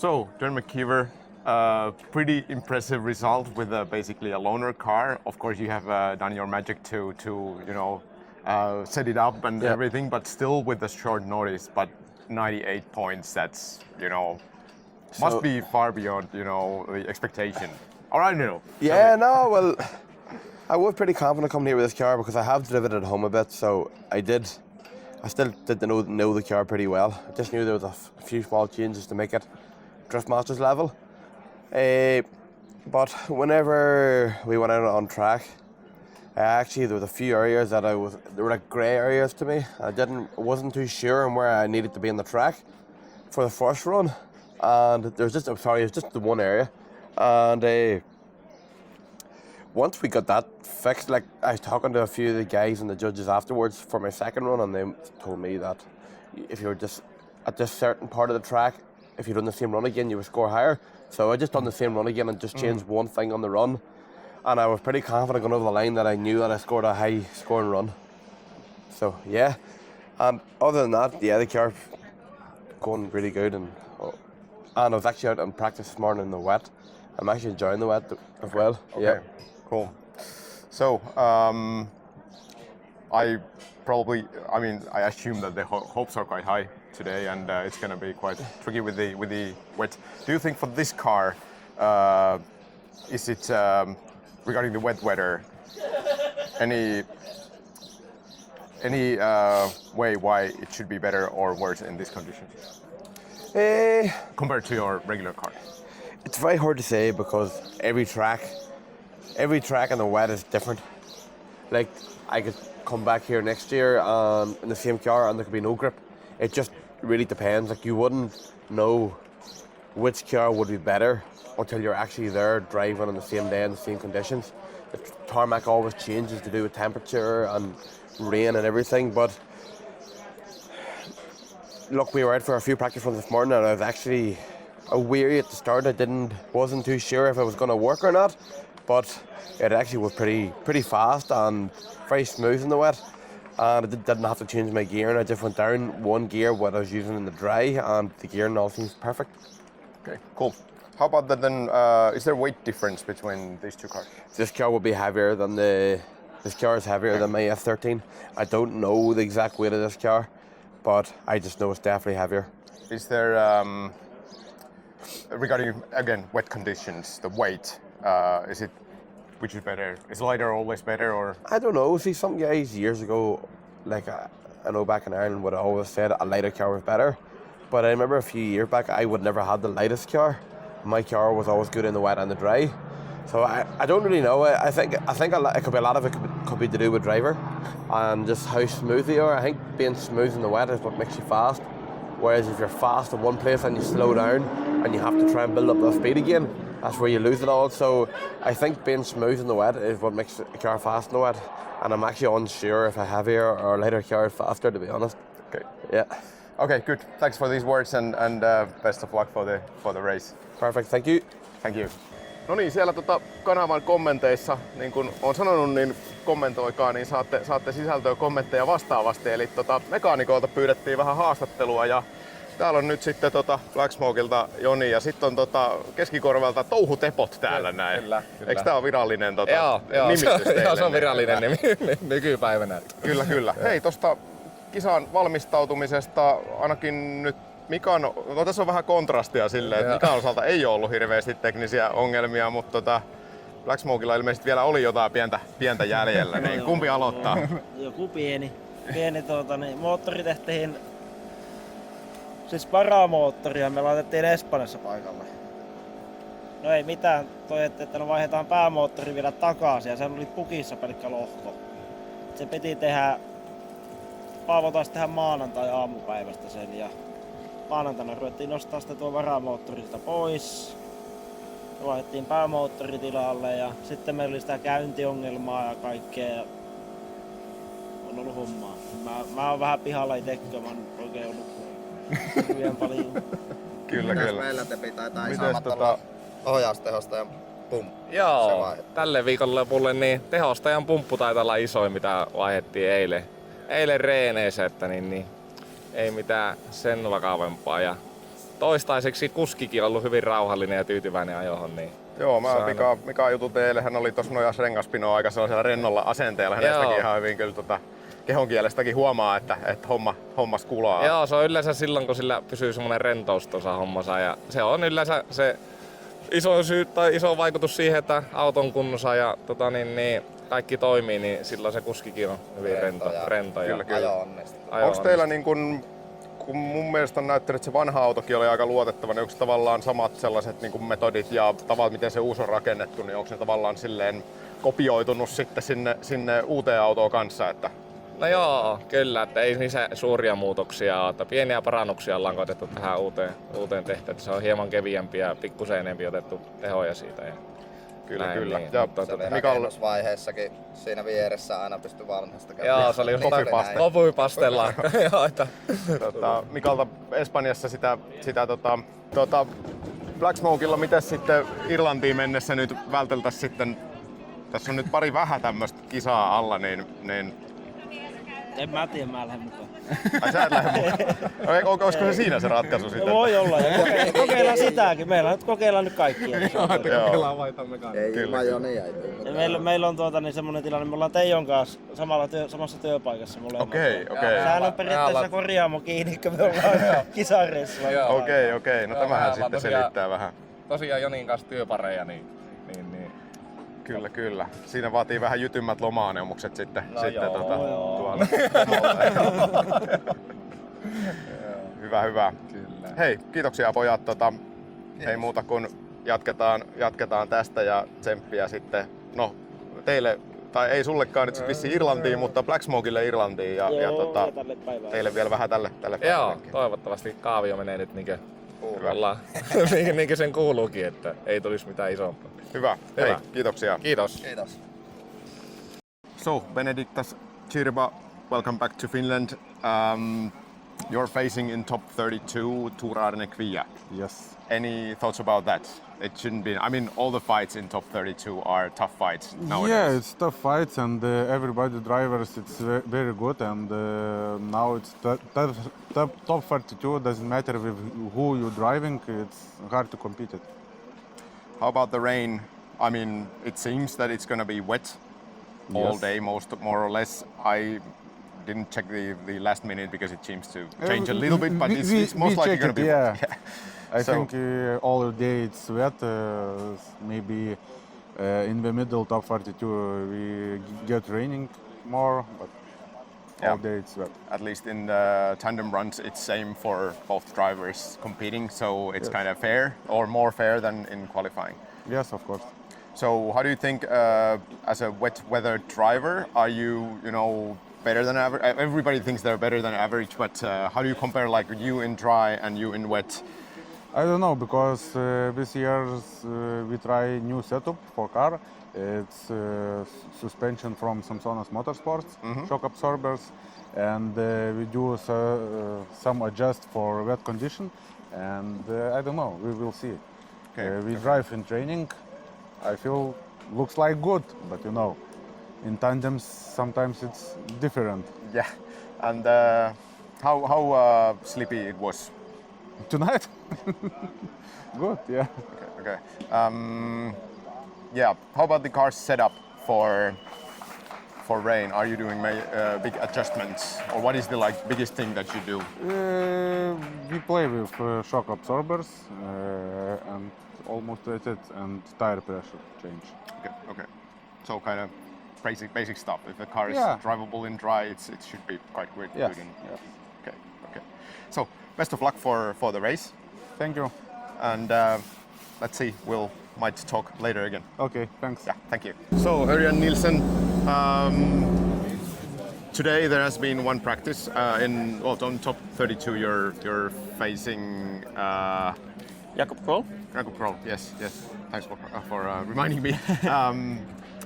So, Duane McKeever, pretty impressive result with basically a loaner car. Of course, you have done your magic to set it up and everything, but still with the short notice. But 98 points, that's, must be far beyond, the expectation. Or I don't know. Yeah, no, well, I was pretty confident coming here with this car because I have driven it at home a bit, so I still did know the car pretty well. I just knew there was a few small changes to make it Drift Masters level. But whenever we went out on track, actually there was a few areas that they were like grey areas to me. I wasn't too sure on where I needed to be in the track for the first run, and it was just the one area, and once we got that fixed, like I was talking to a few of the guys and the judges afterwards for my second run, and they told me that if you were just at this certain part of the track, if you'd done the same run again, you would score higher. So I just done the same run again and just changed one thing on the run, and I was pretty confident going over the line that I knew that I scored a high scoring run. So yeah, and other than that, the car going really good, and I was actually out on practice this morning in the wet. I'm actually enjoying the wet as well. Okay. Yeah. Cool. So I assume that the hopes are quite high today, and it's going to be quite tricky with the wet. Do you think for this car, is it regarding the wet weather, any way why it should be better or worse in these conditions compared to your regular car? It's very hard to say because every track in the wet is different. Like I could come back here next year in the same car and there could be no grip. It just really depends. Like you wouldn't know which car would be better until you're actually there driving on the same day in the same conditions. The tarmac always changes to do with temperature and rain and everything. But look, we were out for a few practice runs this morning and I was actually weary at the start. Wasn't too sure if it was going to work or not, but it actually was pretty fast and very smooth in the wet, and I didn't have to change my gear, and I just went down one gear what I was using in the dry, and the gear and all seems perfect. Okay, cool. How about that then? Is there a weight difference between these two cars? This car will be heavier than this car is heavier than my F13. I don't know the exact weight of this car, but I just know it's definitely heavier. Is there regarding again wet conditions, the weight? Which is better? Is lighter always better, or? I don't know. See, some guys years ago, like I know back in Ireland, would have always said a lighter car was better. But I remember a few years back, I would never have the lightest car. My car was always good in the wet and the dry. So I don't really know. I think it could be a lot of it could be to do with driver and just how smooth they are. I think being smooth in the wet is what makes you fast. Whereas if you're fast in one place and you slow down and you have to try and build up that speed again, that's where you lose it all. So I think being smooth in the wet is what makes a car fast in the wet. And I'm actually unsure if a heavier or lighter car is faster, to be honest. Okay. Yeah. Okay, good. Thanks for these words and best of luck for the race. Perfect. Thank you. Thank you. No niin, siellä kanavan kommenteissa, niin kuin olen sanonut, niin kommentoikaa, niin saatte sisältöä kommentteja vastaavasti. Eli mekaanikoilta pyydettiin vähän haastattelua ja täällä on nyt sitten Blacksmokelta Joni ja sitten on Keskikorvalta Touhutepot täällä näin. Kyllä. Eikö tää ole virallinen nimitys teille? Joo, se on virallinen nimi nykypäivänä. Kyllä. Hei, tosta kisan valmistautumisesta ainakin nyt tässä on vähän kontrastia silleen, että Mikan osalta ei ole ollut hirveästi teknisiä ongelmia, mutta Blacksmokella ilmeisesti vielä oli jotain pientä jäljellä, niin kumpi aloittaa? Joku pieni moottori tehtiin, siis paramoottoria me laitettiin Espanjassa paikalle. No ei mitään, että vaihdetaan päämoottori vielä takaisin ja sehän oli pukissa pelkkä lohko. Se piti tehdä, Paavo taisi tehdä maanantai aamupäivästä sen ja maanantaina ruvettiin nostaa sitä tuon varamoottorista pois. Ja vaihdettiin päämoottori tilalle ja sitten meillä oli sitä käyntiongelmaa ja kaikkea. Ja on ollut hommaa. Mä oon vähän pihalla itsekään, mä oon oikein ollut hyvin paljon. Kyllä. Meillä tepi taitaa isommat ohjaustehostajan pumppu. Joo, tälle viikonlopulle niin tehostajan pumppu taitaa olla isoin mitä vaihdettiin eilen reeneissä, että niin ei mitään sen vakavampaa. Ja toistaiseksi kuskikin on ollut hyvin rauhallinen ja tyytyväinen ajohon. Niin Joo, mä Mika jututin eilen, hän oli tuossa nojas rengaspinoa aika sellaisella rennolla asenteella. Hänestäkin ihan hyvin kyllä kehon kielestäkin huomaa, että hommas kulaa. Joo, se on yleensä silloin, kun sillä pysyy semmoinen rentous tuossa hommassa. Ja se on yleensä se iso syy tai iso vaikutus siihen, että auton kunnossa ja kaikki toimii, niin silloin se kuskikin on hyvin rento. Kyllä. Onko teillä niin kun mun mielestä on näyttänyt, että se vanha autokin oli aika luotettava, niin onko tavallaan samat sellaiset niin kuin metodit ja tavat, miten se uusi on rakennettu, niin onko ne tavallaan silleen kopioitunut sitten sinne uuteen autoon kanssa? Että... No joo, kyllä, että ei niissä suuria muutoksia ole, että pieniä parannuksia ollaan koetettu tähän uuteen tehtävään, että se on hieman keviämpi ja pikkusen enemmän otettu tehoja siitä. Ja kyllä. Niin, ja se oli rakennusvaiheessakin siinä vieressä aina pystyi vanhasta käymään. Joo, se oli kopypastella. Mikalta Espanjassa sitä Blacksmokella, miten sitten Irlantiin mennessä nyt välteltäisiin sitten, tässä on nyt pari vähän tämmöistä kisaa alla, niin en mä tiedä, mä lähden mukaan. Ai sä et lähde mukaan? Olisiko se siinä se ratkaisu sitten? Voi olla, ja kokeillaan sitäkin. Meillä nyt kokeillaan nyt kaikkia. Kokeillaan vaihtamme kaikki. Ei ilman Jonia ei tule. Meillä on semmoinen tilanne, me ollaan Teijon kanssa samassa työpaikassa molemmat. Okei. Sehän on periaatteessa korjaamo kiinni, kun me ollaan kisareissulla. Okei. No tämähän sitten selittää vähän. Tosiaan Jonin kanssa työpareja, niin. Kyllä. Siinä vaatii vähän jytymmät loma-aneumukset sitten. Tuolla. Hyvä. Kyllä. Hei, kiitoksia pojat. Ei muuta kuin jatketaan tästä ja tsemppiä sitten. No, teille, tai ei sullekaan nyt vissiin Irlantiin, mutta Blacksmokelle Irlantiin ja teille vielä vähän tälle Joo, toivottavasti kaavio menee nyt niinkö sen kuuluukin, että ei tulisi mitään isompaa. Hyvä. Hei, kiitoksia. Kiitos. So, Benediktas Cirba, welcome back to Finland. You're facing in top 32 Tor Arne Kvia. Yes. Any thoughts about that? It shouldn't be. I mean, all the fights in top 32 are tough fights nowadays. Yeah, it's tough fights, and everybody drivers it's very good. And now it's top 32. Doesn't matter with who you're driving. It's hard to compete it. How about the rain? I mean, it seems that it's going to be wet all day, more or less. I didn't check the last minute because it seems to change a little bit, but it's most likely going to be wet. Yeah. I think all day it's wet. Maybe in the middle top 42 we get raining more, but all day it's wet. At least in the tandem runs, it's same for both drivers competing, so it's kind of fair, or more fair than in qualifying. Yes, of course. So how do you think, as a wet weather driver, are you better than average? Everybody thinks they're better than average, but how do you compare like you in dry and you in wet? I don't know, because this year we try new setup for car. It's suspension from Samsonas Motorsports, shock absorbers, and we do some adjust for wet condition. And I don't know, we will see. We drive in training. I feel looks like good, but in tandems sometimes it's different. Yeah, and how sleepy it was? Tonight? Good, yeah. Okay. Yeah. How about the car's setup for rain? Are you doing big adjustments, or what is the biggest thing that you do? We play with shock absorbers and almost that's it, and tire pressure change. Okay. So kind of basic stuff. If the car is drivable in dry, it should be quite good. Yes. Okay. So best of luck for the race. Thank you. And let's see, might talk later again. Okay, thanks. Yeah, thank you. So Ørjan Nilsen, today there has been one practice on top 32. You're facing Jakob Kroll. Yes. Thanks for reminding me.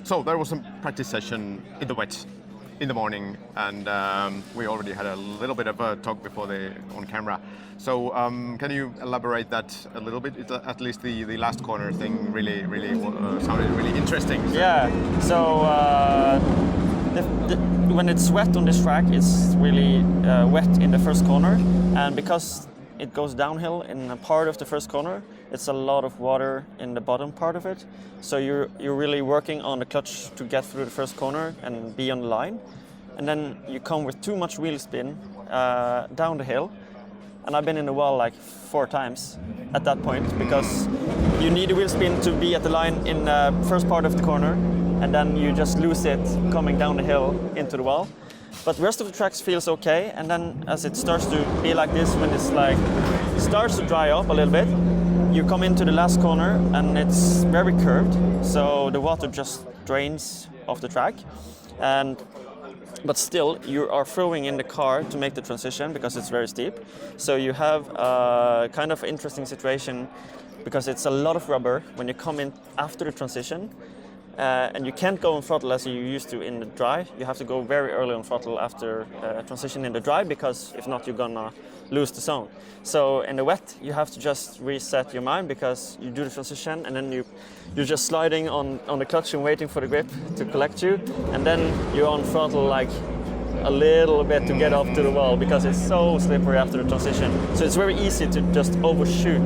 So there was a practice session in the wet in the morning, and we already had a little bit of a talk before on camera. So can you elaborate that a little bit? At least the last corner thing really sounded really interesting. So. Yeah. So when it's wet on this track, it's really wet in the first corner, and because it goes downhill in a part of the first corner. It's a lot of water in the bottom part of it. So you're really working on the clutch to get through the first corner and be on the line. And then you come with too much wheel spin down the hill. And I've been in the wall like 4 times at that point because you need a wheel spin to be at the line in the first part of the corner, and then you just lose it coming down the hill into the wall. But the rest of the tracks feels okay, and then as it starts to be like this, when it's like starts to dry up a little bit, you come into the last corner and it's very curved, so the water just drains off the track. But still, you are throwing in the car to make the transition because it's very steep. So you have a kind of interesting situation because it's a lot of rubber when you come in after the transition. And you can't go on throttle as you used to in the dry. You have to go very early on throttle after transition in the dry because if not, you're gonna lose the zone. So in the wet, you have to just reset your mind because you do the transition and then you're just sliding on the clutch and waiting for the grip to collect you. And then you're on throttle like a little bit to get off to the wall because it's so slippery after the transition. So it's very easy to just overshoot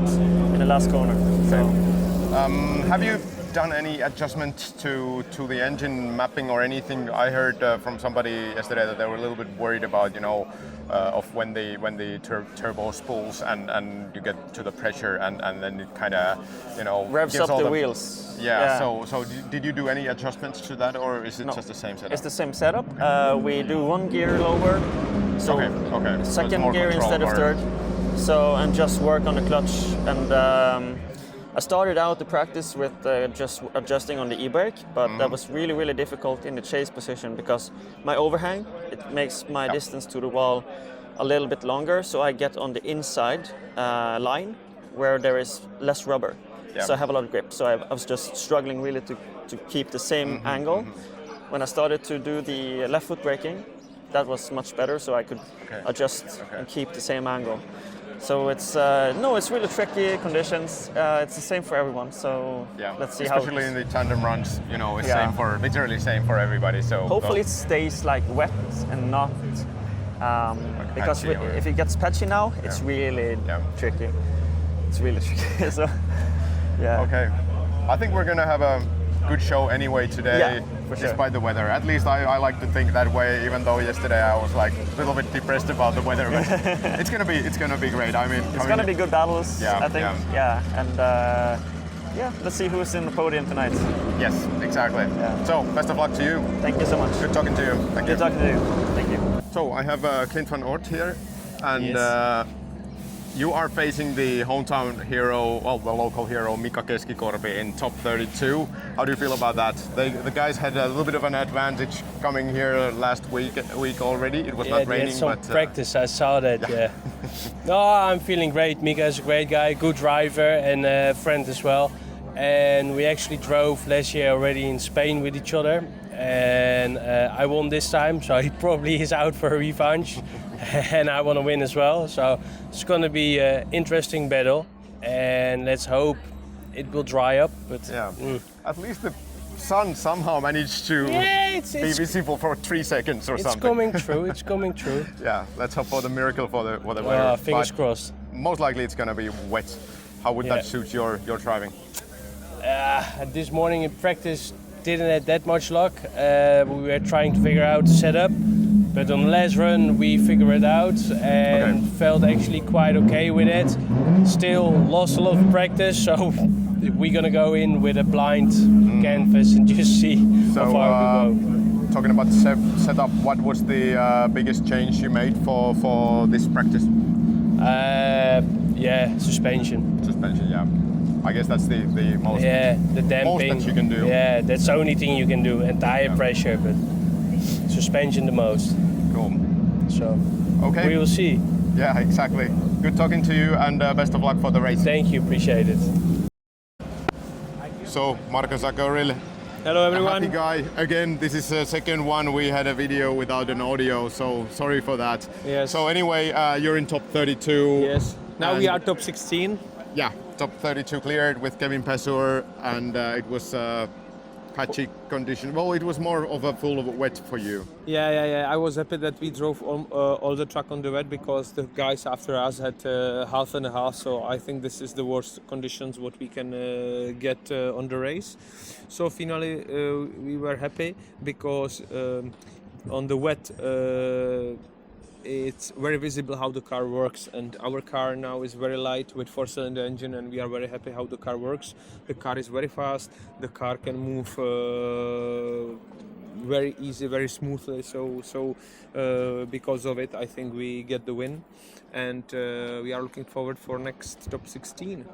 in the last corner. So. Have you done any adjustment to the engine mapping or anything? I heard from somebody yesterday that they were a little bit worried about, of when the turbo spools and you get to the pressure and then it kind of, revs gives up all the wheels. Yeah. So did you do any adjustments to that, or is it just the same setup? It's the same setup. We do 1 gear lower, so okay. second gear instead of third. So and just work on the clutch and. I started out the practice with just adjusting on the e-brake, but that was really, really difficult in the chase position because my overhang, it makes my distance to the wall a little bit longer, so I get on the inside line where there is less rubber. Yeah. So I have a lot of grip. So I was just struggling really to keep the same angle. When I started to do the left foot braking, that was much better, so I could adjust and keep the same angle. So it's it's really tricky conditions. It's the same for everyone. So let's see especially in the tandem runs, it's literally same for everybody. So hopefully it stays like wet and not because if it gets patchy now, it's really tricky. It's really tricky. So Okay, I think we're gonna have a good show anyway today, despite the weather. At least I like to think that way, even though yesterday I was like a little bit depressed about the weather. But it's gonna be great. I mean, it's gonna be good battles. I think. And let's see who's in the podium tonight. Yes, exactly. So best of luck to you. Thank you so much. Good talking to you. Thank you. Good talking to you. Thank you. So I have Clint Van Oort here, and you are facing the hometown hero, the local hero Mika Keskikorpi in top 32. How do you feel about that? The guys had a little bit of an advantage coming here last week already. It was not raining, some but practice. I saw that. No, I'm feeling great. Mika is a great guy, good driver, and a friend as well. And we actually drove last year already in Spain with each other. And I won this time, so he probably is out for a revanche. And I want to win as well, so it's going to be an interesting battle, and let's hope it will dry up. But at least the sun somehow managed to be visible for 3 seconds or something. It's coming true. It's coming true. Let's hope for the miracle for the weather. Fingers crossed. Most likely it's going to be wet. How would that suit your driving? This morning in practice didn't have that much luck. We were trying to figure out the setup. But on the last run we figured it out and felt actually quite okay with it. Still lost a lot of practice, so we're gonna go in with a blind canvas and just see how far we go. Talking about setup, what was the biggest change you made for this practice? Suspension. Suspension, I guess that's the most. The damping. Most that you can do. Yeah, that's the only thing you can do, and tire pressure, but suspension the most. Cool. So, we will see. Yeah, exactly. Good talking to you, and best of luck for the race. Thank you, appreciate it. So, Marko Zakouril. Hello everyone. Happy guy. Again, this is the second one we had a video without an audio, so sorry for that. Yes. So anyway, you're in top 32. Yes. Now we are top 16. Yeah, top 32 cleared with Kevin Pessour, and it was patchy condition. Well, it was more of a full of wet for you. Yeah. I was happy that we drove all the track on the wet because the guys after us had half and a half. So I think this is the worst conditions what we can get on the race. So finally we were happy because on the wet it's very visible how the car works, and our car now is very light with 4-cylinder engine, and we are very happy how the car works. The car is very fast, the car can move very easy, very smoothly, so because of it I think we get the win, and we are looking forward for next top 16.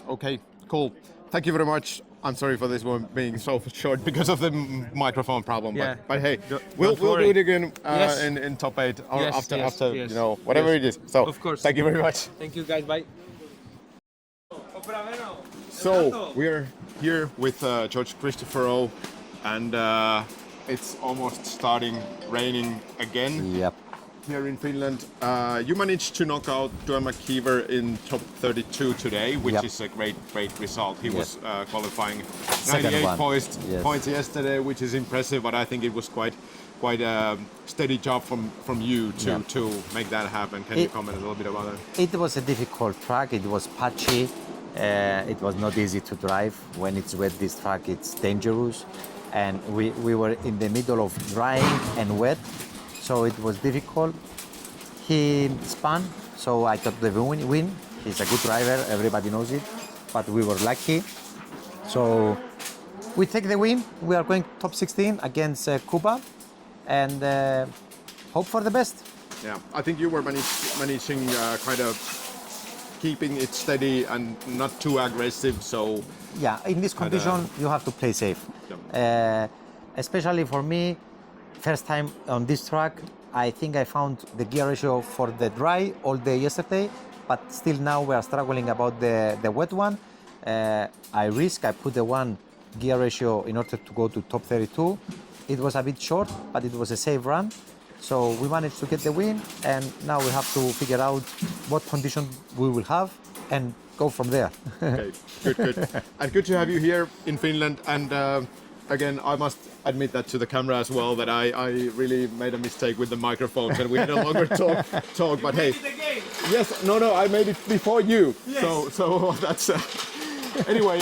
Okay, cool. Thank you very much. I'm sorry for this one being so short because of the microphone problem. Yeah. But hey, we'll do it again in top 8 or after yes. you know, whatever it is. So Of course. thank you very much. Thank you guys, bye. So we're here with George Christoforou, and it's almost starting raining again. Yep. Here in Finland. You managed to knock out Duane McKeever in top 32 today, which Yep. is a great result. He was qualifying Second 98 one. points yesterday, which is impressive, but I think it was quite a steady job from you to make that happen. Can you comment a little bit about that? It was a difficult track. It was patchy. It was not easy to drive. When it's wet, this track, it's dangerous. And we were in the middle of drying and wet, so it was difficult. He spun, so I took the win. He's a good driver, everybody knows it, but we were lucky. So we take the win. We are going top 16 against Cuba, and hope for the best. Yeah, I think you were managing kind of keeping it steady and not too aggressive. So yeah, in this condition you have to play safe. Especially for me, first time on this track, I think I found the gear ratio for the dry all day yesterday, but still now we are struggling about the wet one. I put the one gear ratio in order to go to top 32. It was a bit short, but it was a safe run. So we managed to get the win, and now we have to figure out what condition we will have and go from there. Okay, good. And good to have you here in Finland. And again, I must admit that to the camera as well, that I really made a mistake with the microphones and we had a longer talk. But hey, yes, no, I made it before you. Yes. So that's anyway.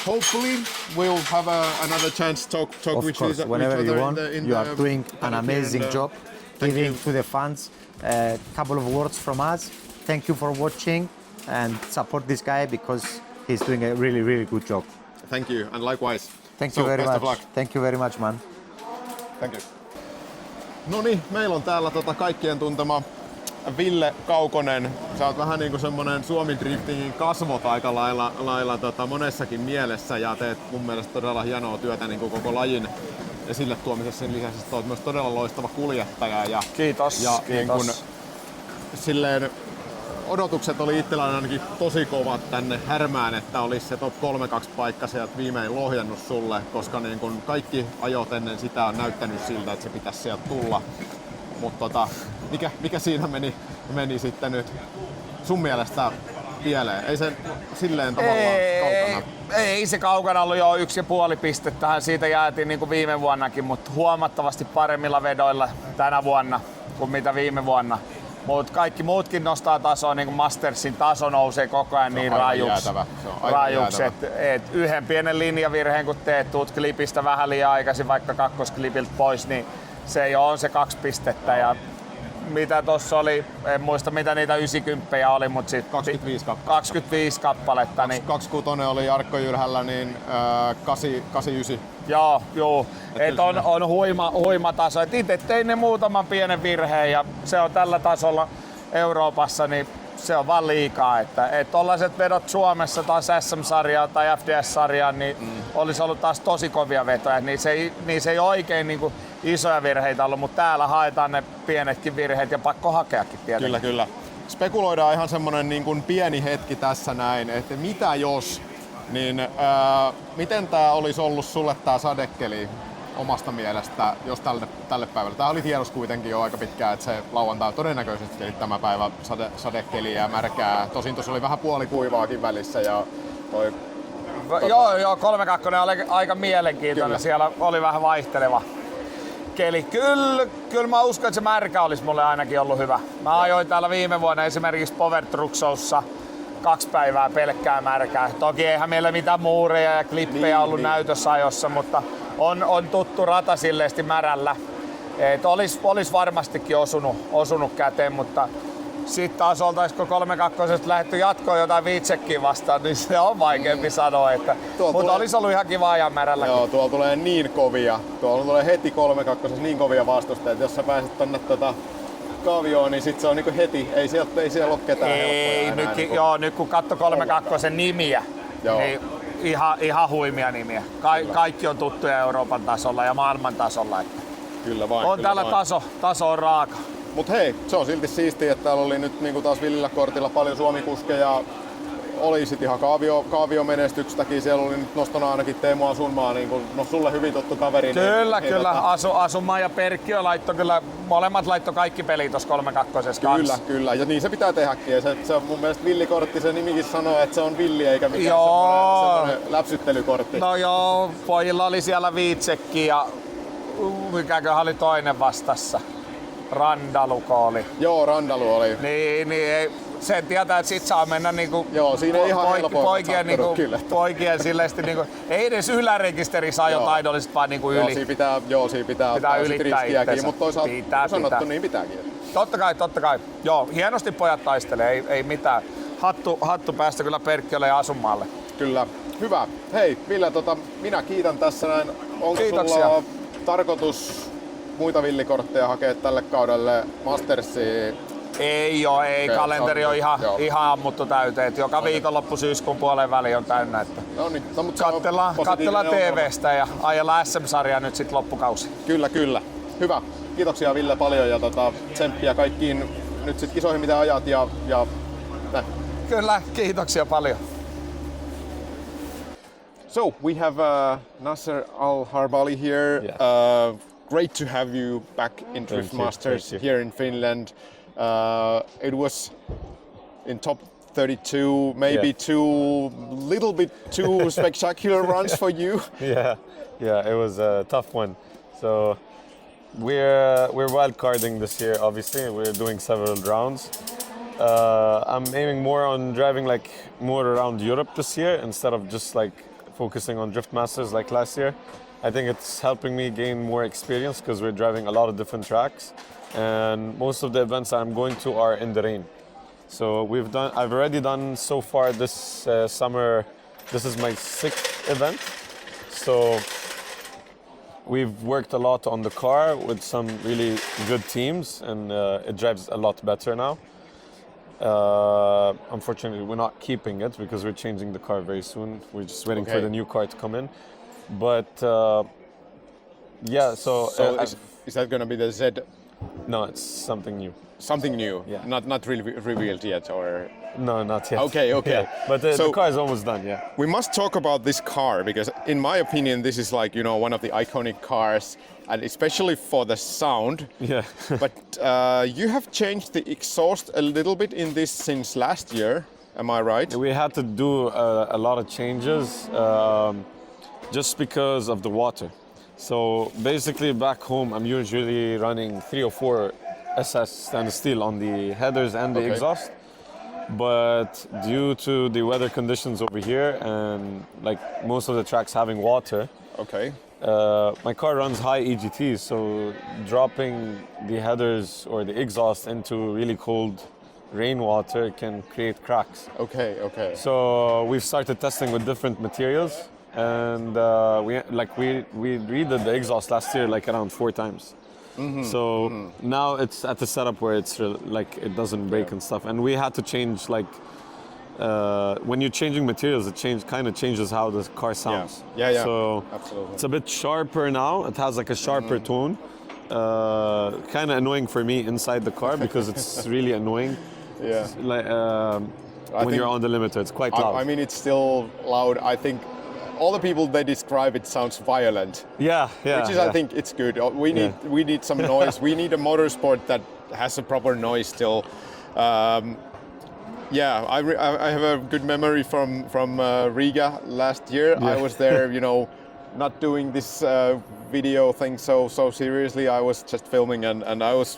Hopefully we'll have another chance to talk of with course, each whenever other you want. You are doing an amazing job, giving to the fans a couple of words from us. Thank you for watching and support this guy because he's doing a really, really good job. Thank you, and likewise. Thank you very best much. of luck. Thank you very much, man. Thank you. No niin, meillä on täällä kaikkien tuntema Ville Kaukonen. Sä oot vähän niinku semmonen Suomi driftingin kasvot aika lailla monessakin mielessä ja teet mun mielestä todella hienoa työtä niinku koko lajin esille tuomisessa. Sen lisäksi että oot myös todella loistava kuljettaja. Ja, kiitos. Ja kiitos. Niin kun, silleen odotukset oli itsellä ainakin tosi kovat tänne Härmään, että olisi se top 3-2 paikka sieltä viimein lohjannut sulle, koska niin kun kaikki ajot ennen sitä on näyttänyt siltä, että se pitäisi sieltä tulla. Mutta mikä siinä meni sitten nyt sun mielestä pieleen? Ei se silleen tavallaan kaukana? Ei se kaukana ollut jo 1,5 pistettä. Siitä jäätiin niin kuin viime vuonnakin, mutta huomattavasti paremmilla vedoilla tänä vuonna kuin mitä viime vuonna. Mutta kaikki muutkin nostaa tasoa, niin kuin Mastersin taso nousee koko ajan niin rajuksi. Et yhden pienen linjavirheen kun teet, tuut klipistä vähän liian aikaisin vaikka kakkosklipiltä pois, niin se on se 2 pistettä. Ja mitä tossa oli, en muista mitä niitä 90 oli, mutta sit 25 kappaletta. 26 oli Jarkko Jyrhällä, niin 89. Joo. Et on huima taso. Et itse tein ne muutaman pienen virheen ja se on tällä tasolla Euroopassa, niin se on vaan liikaa. Että tollaiset vedot Suomessa taas SM-sarjaa tai FDS-sarjaa, niin olisi ollut taas tosi kovia vetoja. Niissä ei oikein niin kuin isoja virheitä ollut, mutta täällä haetaan ne pienetkin virheet ja pakko hakeakin tietenkin. Kyllä. Spekuloidaan ihan semmonen niin kuin pieni hetki tässä näin, että mitä jos, niin miten tää olisi ollut sulle tää sadekeli omasta mielestä, jos tälle päivälle? Tää oli tiedossa kuitenkin jo aika pitkään, että se lauantai todennäköisesti tämä päivä sadekeliä ja märkää. Tosin tuossa oli vähän puolikuivaakin välissä ja toi Joo, 32 oli aika mielenkiintoinen. Kyllä. Siellä oli vähän vaihteleva keli. Kyllä mä uskon, että se märkä olisi mulle ainakin ollut hyvä. Mä ajoin täällä viime vuonna esimerkiksi Power Truck Showssa 2 päivää pelkkää märkää. Toki eihän meillä mitään muureja ja klippejä ollut näytössä ajossa, mutta on tuttu rata silleesti märällä. Et olis varmastikin osunut käteen, mutta sitten taas oltaisiko 32 lähdetty jatkoon jotain viitsekkiä vastaan, niin se on vaikeampi sanoa. Mutta olisi ollut ihan kiva ajan märälläkin. Joo, tuolla tulee niin kovia. Tuolla tulee heti 32 niin kovia vastustajia, jos sä pääset tonne kaavioon, niin sit se on niinku heti, ei siellä ole ketään helppoja. Nyt kun katso 32 nimiä, niin ihan huimia nimiä. Kaikki on tuttuja Euroopan tasolla ja maailman tasolla. Kyllä vain. On täällä taso on raaka. Mut hei, se on silti siistiä, että täällä oli nyt niinku taas Villillä kortilla paljon Suomi-kuskeja. Oli sit ihan kaaviomenestyksestäkin. Siellä oli nyt nostona ainakin Teemu Asunmaa, niin sulle hyvin tuttu kaveri. Kyllä. Asunmaa ja Perkkiö molemmat laittoi kaikki pelit tuossa 32 kanssa. Kyllä. Ja niin se pitää tehdäkin. Ja se on mun mielestä Villikortti, se nimikin sanoo, että se on villi eikä mikään semmoinen läpsyttelykortti. No joo, pojilla oli siellä viitsekki ja mikäköhän oli toinen vastassa. Randaluko oli. Joo, Randalu oli. Niin sen tietää, että sit saa mennä niinku siinä ihan poikien silleesti niinku, ei edes ylärekisterissä ajo taidolliset vaan niinku yli. Siinä pitää ylittää riskiäkin, mutta toisaalta on sanottu niin pitääkin. Totta kai. Joo, hienosti pojat taistelee, ei mitään. Hattu päästä kyllä Perkkiölle ja Asunmaalle. Kyllä. Hyvä. Hei Ville, minä kiitän tässä näin. Onko sulla tarkoitus muita villikortteja hakea tälle kaudelle Mastersiin? Ei. Kalenteri on ihan ammuttu täyteen. Joka viikonloppu syyskuun puolen väliin on täynnä. Että mutta katsellaan TV:stä ja ajellaan SM-sarjaa nyt sit loppukausi. Kyllä. Hyvä. Kiitoksia Ville paljon ja tsemppiä kaikkiin nyt sit kisoihin mitä ajat ja näin. Kyllä, kiitoksia paljon. So we have Nasser AlHarbali here. Yeah. Great to have you back in Drift Masters here in Finland. It was in top 32, maybe little bit too spectacular runs for you. Yeah, it was a tough one. So we're wildcarding this year. Obviously, we're doing several rounds. I'm aiming more on driving more around Europe this year instead of just focusing on Drift Masters like last year. I think it's helping me gain more experience because we're driving a lot of different tracks, and most of the events I'm going to are in the rain. So I've already done so far this summer. This is my 6th event. So we've worked a lot on the car with some really good teams, and it drives a lot better now. Unfortunately, we're not keeping it because we're changing the car very soon. We're just waiting for the new car to come in. But so is that going to be the Z? No, it's something new. Something new, yeah. Not really revealed yet, or no, not yet. Okay. Yeah. But the car is almost done. Yeah. We must talk about this car because, in my opinion, this is one of the iconic cars, and especially for the sound. Yeah. But you have changed the exhaust a little bit in this since last year. Am I right? We had to do a lot of changes. Just because of the water. So basically back home I'm usually running 3 or 4 SS stainless steel on the headers and the exhaust. But due to the weather conditions over here and most of the tracks having water, my car runs high EGT, so dropping the headers or the exhaust into really cold rainwater can create cracks. Okay. So we've started testing with different materials. And we redid the exhaust last year around 4 times. So now it's at the setup where it's it doesn't break and stuff. And we had to change when you're changing materials, it kind of changes how the car sounds. Yeah. So absolutely. It's a bit sharper now. It has a sharper tone. Kind of annoying for me inside the car because it's really annoying. Yeah. When you're on the limiter, it's quite loud. I mean, it's still loud. I think all the people they describe it sounds violent. Yeah. Which is, I think, it's good. We need some noise. We need a motorsport that has a proper noise still. Yeah, I have a good memory from Riga last year. I was there, not doing this video thing so seriously. I was just filming, and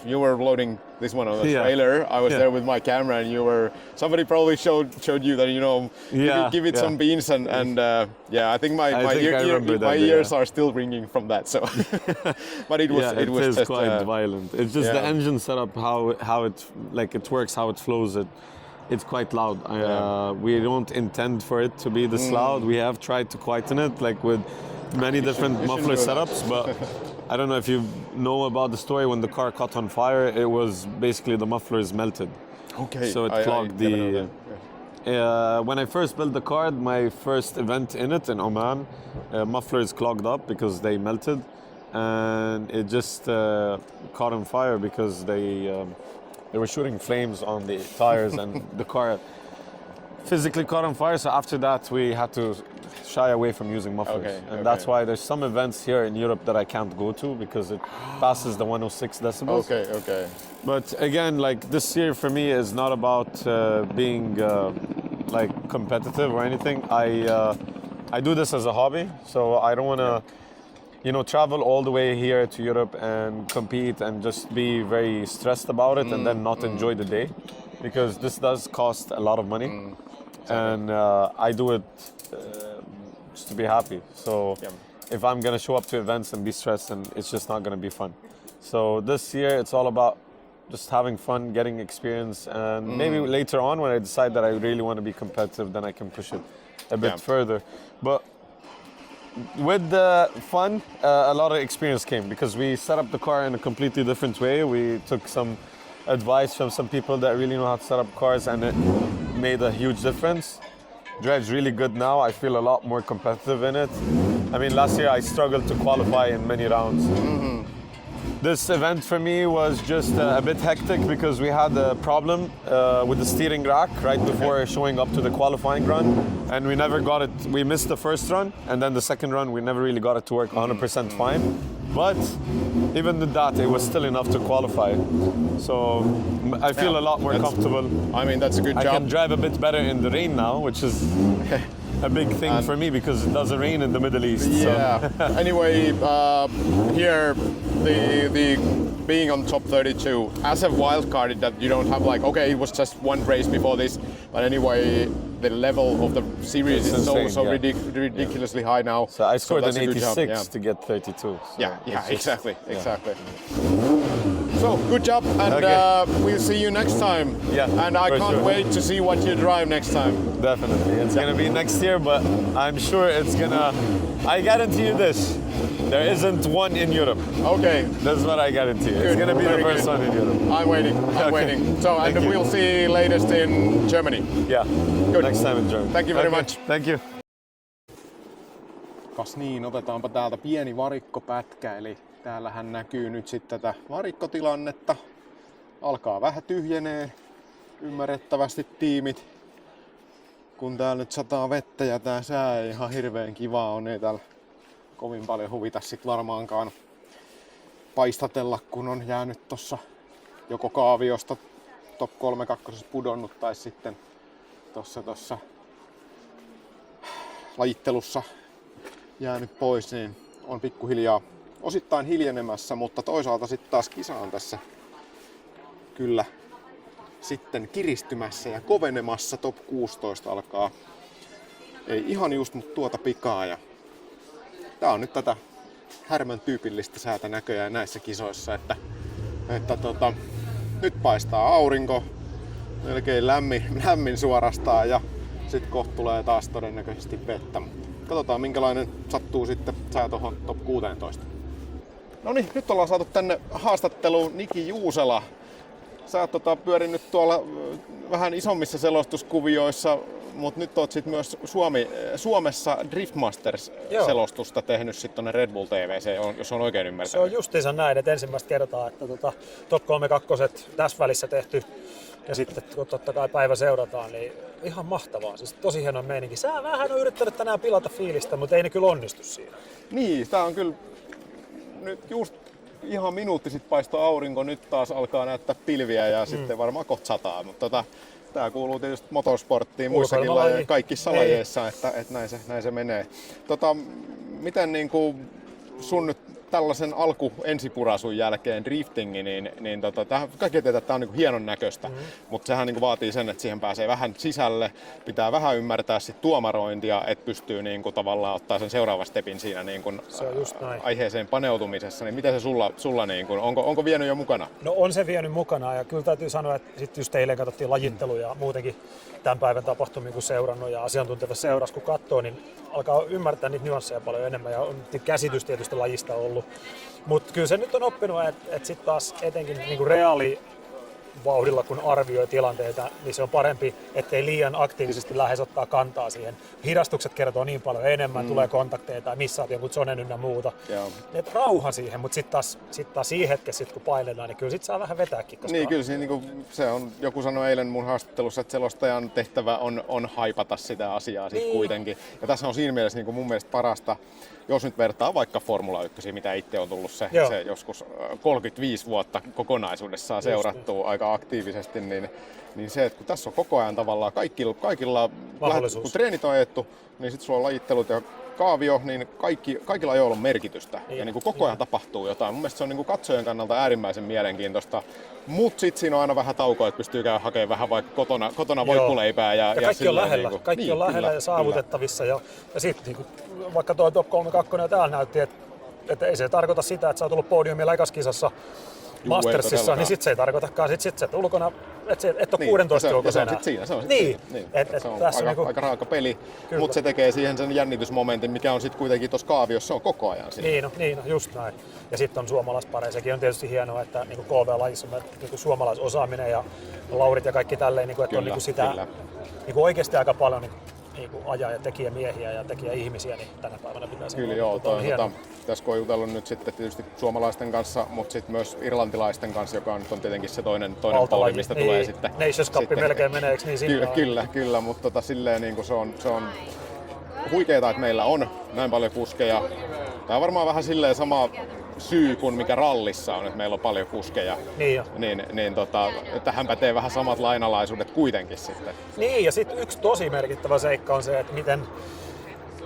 you were loading this one on the trailer. I was there with my camera, and somebody probably showed you that give it some beans, and I think my ears are still ringing from that. So, but it was just quite violent. It's just the engine setup, how it works, how it flows. It's quite loud. We don't intend for it to be this loud. We have tried to quieten it, with many different muffler setups, but I don't know if you know about the story. When the car caught on fire, it was basically the mufflers melted. Okay. So it clogged when I first built the car, my first event in it in Oman, mufflers clogged up because they melted, and it just caught on fire because they were shooting flames on the tires, and the car physically caught on fire. So after that, we had to shy away from using mufflers. That's why there's some events here in Europe that I can't go to because it passes the 106 decibels. Okay. But again, this year for me is not about being competitive or anything. I do this as a hobby, so I don't want to travel all the way here to Europe and compete and just be very stressed about it and then not enjoy the day, because this does cost a lot of money. And I do it just to be happy. So if I'm gonna show up to events and be stressed, and it's just not gonna be fun. So this year it's all about just having fun, getting experience, and maybe later on when I decide that I really want to be competitive, then I can push it a bit further. But with the fun, a lot of experience came because we set up the car in a completely different way. We took some advice from some people that really know how to set up cars, and it made a huge difference. Drives really good now. I feel a lot more competitive in it. I mean, last year I struggled to qualify in many rounds. This event for me was just a bit hectic because we had a problem with the steering rack right before showing up to the qualifying run, and we never got it. We missed the first run, and then the second run we never really got it to work 100% fine. But even with that, it was still enough to qualify. So I feel a lot more comfortable. I mean, that's a good job. I can drive a bit better in the rain now, which is a big thing for me because it doesn't rain in the Middle East. Yeah. So. Anyway, here the being on top 32 as a wild card, that you don't have it was just one race before this, but anyway, the level of the series is so ridiculously high now. So I scored an 86 to get 32. So exactly. So good job, and we'll see you next time. Yeah, and I can't wait to see what you drive next time. Definitely, it's gonna be next year, but I'm sure it's gonna. I guarantee you this: there isn't one in Europe. Okay, that's what I guarantee. Good. It's gonna be the first one in Europe. I'm waiting. So, and we'll see latest in Germany. Yeah, good. Next time in Germany. Thank you very much. Thank you. Kas niin, otetaanpa täältä pieni varikkopätkä, eli täällähän näkyy nyt sitten tätä varikkotilannetta. Alkaa vähän tyhjenee ymmärrettävästi tiimit, kun täällä nyt sataa vettä ja tää sää ei ihan hirveän kivaa on, ei täällä kovin paljon huvita sit varmaankaan paistatella, kun on jäänyt tossa joko kaaviosta top 3-2 pudonnut tai sitten tossa lajittelussa jäänyt pois, niin on pikkuhiljaa osittain hiljenemässä, mutta toisaalta sitten taas kisa on tässä kyllä sitten kiristymässä ja kovenemassa. Top 16 alkaa, ei ihan just, mutta tuota pikaa, ja tää on nyt tätä härmön tyypillistä säätä näköjään näissä kisoissa, että nyt paistaa aurinko, melkein lämmin suorastaan, ja sit kohta tulee taas todennäköisesti vettä. Katsotaan minkälainen sattuu sitten sää tuohon top 16. No niin, nyt ollaan saatu tänne haastatteluun Niki Juusela. Sä oot pyörinyt tuolla vähän isommissa selostuskuvioissa, mutta nyt oot sit myös Suomessa Drift Masters selostusta tehnyt sitten tonne Red Bull TVC, jos on oikein ymmärtänyt. Se on justiinsa näin, että ensimmäistä kertaa, että top 3-2 tässä välissä tehty ja sitten kun totta kai päivä seurataan, niin ihan mahtavaa. Siis tosi hieno meininki. Sä vähän on yrittänyt tänään pilata fiilistä, mutta ei ne kyllä onnistu siinä. Niin, tää on kyllä nyt just ihan minuutti sitten paistoi aurinko, nyt taas alkaa näyttää pilviä ja sitten varmaan kohta sataa, mutta Tämä kuuluu tietysti motorsporttiin muissakin kaikissa lajeissa, että näin se menee. Miten niin kuin sun nyt tällaisen ensipurasun jälkeen driftingi, niin kaikki tietää, että tämä on niin kuin hienon näköistä, mutta sehän niin kuin vaatii sen, että siihen pääsee vähän sisälle, pitää vähän ymmärtää sit tuomarointia, että pystyy niin kuin tavallaan ottaa sen seuraavan stepin siinä niin kuin aiheeseen paneutumisessa. Niin miten se sulla niin kuin, onko vienyt jo mukana? No on se vienyt mukana ja kyllä täytyy sanoa, että sitten just eilen katsottiin lajittelua ja muutenkin tämän päivän tapahtumia kun seurannut ja asiantuntevassa seurassa kun katsoo, niin alkaa ymmärtää niitä nyansseja paljon enemmän ja on käsitys tietysti lajista ollut. Mutta kyllä se nyt on oppinut, että sitten taas etenkin niinku reaalivauhdilla kun arvioi tilanteita, niin se on parempi, ettei liian aktiivisesti lähes ottaa kantaa siihen. Hidastukset kertoo niin paljon enemmän, tulee kontakteja tai missaat jonkun zonen ynnä muuta. Et rauha siihen, mutta sitten taas siinä hetkessä, kun painetaan, niin kyllä sit saa vähän vetääkin. Koska Niin, kyllä se on, joku sanoi eilen mun haastattelussa, että selostajan tehtävä on haipata sitä asiaa sit kuitenkin. Ja tässä on siinä mielessä niin mun mielestä parasta, jos nyt vertaa vaikka Formula 1, mitä itse on tullut se joskus 35 vuotta kokonaisuudessaan seurattua aika aktiivisesti, niin se, että kun tässä on koko ajan tavallaan kaikilla kun treenit on ajettu, niin sitten sulla on lajittelut ja kaavio, niin kaikilla ajoilla on merkitystä ja niin kuin koko ajan tapahtuu jotain. Mun mielestä se on niin kuin katsojen kannalta äärimmäisen mielenkiintoista, mutta sitten siinä on aina vähän taukoa, että pystyy käydä hakemaan vähän vaikka kotona voippuleipää. Ja kaikki on lähellä, niin kuin, on lähellä ja saavutettavissa. Ja sitten niin vaikka tuo Top 32 täällä näytti, että ei se tarkoita sitä, että sä oot tullut podiumilla ekaskisassa Mastersissa, niin sit se ei tarkoitakaan, sit se ulkona, et ole 16 joukossa enää. Se on niin. Se on aika raaka peli, mutta se tekee siihen sen jännitysmomentin, mikä on sitten kuitenkin tuossa kaaviossa, se on koko ajan siinä. Niin, just näin. Ja sitten on suomalaispareja, sekin on tietysti hienoa, että niin KV-lajissa on niin suomalaisosaaminen ja Laurit ja kaikki tälleen, niin että on niin sitä niin oikeasti aika paljon niin ajaa ja tekijämiehiä ja tekijäihmisiä, niin tänä päivänä pitäisi kyllä joo, tässä kun on jutellut nyt sitten tietysti suomalaisten kanssa, mutta sitten myös irlantilaisten kanssa, joka nyt on tietenkin se toinen puoli, mistä tulee sitten. Nations Cup melkein menee, eikö niin siinä? Kyllä, mutta silleen niin kuin se on huikeeta, että meillä on näin paljon kuskeja. Tämä on varmaan vähän silleen sama syy kuin mikä rallissa on, että meillä on paljon kuskeja. Tähän pätee vähän samat lainalaisuudet kuitenkin sitten. Niin, ja sitten yksi tosi merkittävä seikka on se, että miten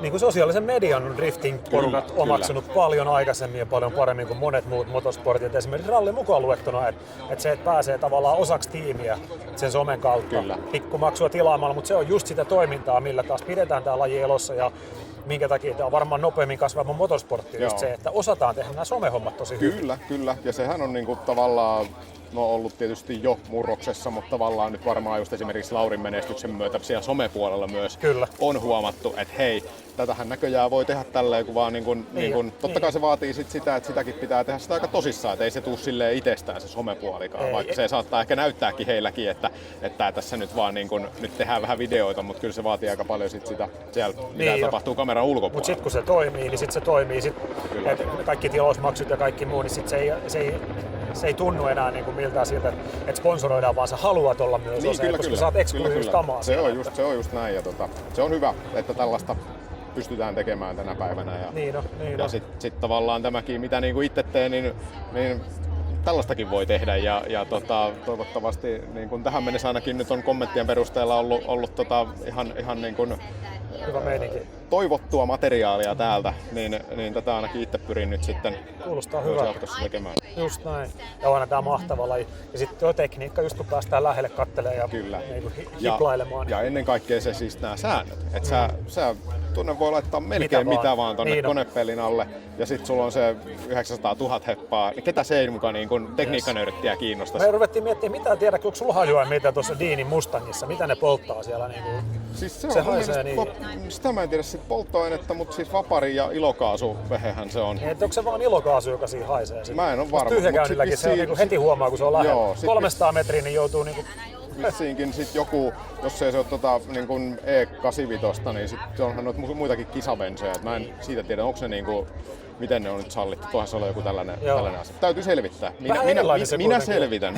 niin kuin sosiaalisen median on drifting-porukat omaksunut paljon aikaisemmin ja paljon paremmin kuin monet muut motorsportit. Esimerkiksi ralli mukaan luettuna, että se, että pääsee tavallaan osaksi tiimiä sen somen kautta pikkumaksua tilaamalla, mutta se on just sitä toimintaa, millä taas pidetään tämä laji elossa ja minkä takia tämä on varmaan nopeammin kasvava motorsportti, just se, että osataan tehdä nämä somehommat tosi hyvin. Kyllä, ja sehän on niinku tavallaan ollut tietysti jo murroksessa, mutta tavallaan nyt varmaan just esimerkiksi Laurin menestyksen myötä siellä somepuolella myös on huomattu, että hei, tätähän näköjään voi tehdä tälleen, kun vaan totta kai se vaatii sitä, että sitäkin pitää tehdä sitä aika tosissaan, että ei se tule silleen itsestään se somepuolikaan, vaikka se saattaa ehkä näyttääkin heilläkin, että tässä nyt vaan nyt tehdään vähän videoita, mutta kyllä se vaatii aika paljon sitä siellä, mitä tapahtuu kameran ulkopuolella. Mutta sitten kun se toimii, niin sitten se toimii. Kaikki tilausmaksut ja kaikki muu, niin sitten se ei tunnu enää miltään siltä, että sponsoroidaan, vaan sä haluat olla myös osa, koska saat eksklusiivista kamaa. Se on just näin ja se on hyvä, että tällaista pystytään tekemään tänä päivänä. Ja sit tavallaan tämäkin, mitä itse teen, niin tällaistakin voi tehdä ja toivottavasti tähän mennessä ainakin nyt on kommenttien perusteella ollut ihan hyvä meininki. Toivottua materiaalia täältä, niin tätä ainakin itse pyrin nyt sitten jatkossa tekemään. Just näin. Ja onhan tää mahtava laji. Ja sitten tuo tekniikka, just kun päästään lähelle katselemaan ja hiplailemaan. Ja ennen kaikkea se siis nämä säännöt. Että sä tuonne voi laittaa melkein mitä vaan tonne konepellin alle. Ja sit sulla on se 900 000 heppaa. Ketä se ei mukaan tekniikkanörttiä kiinnostaisi? Me ruvettiin miettimään, mitä tiedä, onko sulla hajua, mitä tuossa Deanin Mustangissa, mitä ne polttaa siellä. Siis se haisee sitä mä en tiedä sit polttoainetta, mutta siis vapari ja ilokaasuvehehän se on. Että onko se vaan ilokaasu, joka siinä haisee? Mä en ole varma. Tyhjäkäynnilläkin se on heti huomaa, kun se on lähellä. 300 metriä, niin joutuu vissiinkin sit joku, jos ei se ole E85, niin sit onhan noita muitakin kisabensoja. Mä en siitä tiedä, onko ne miten ne on nyt sallittu. Tuohan se on joku tällainen asia. Täytyy selvittää. Minä selvitän.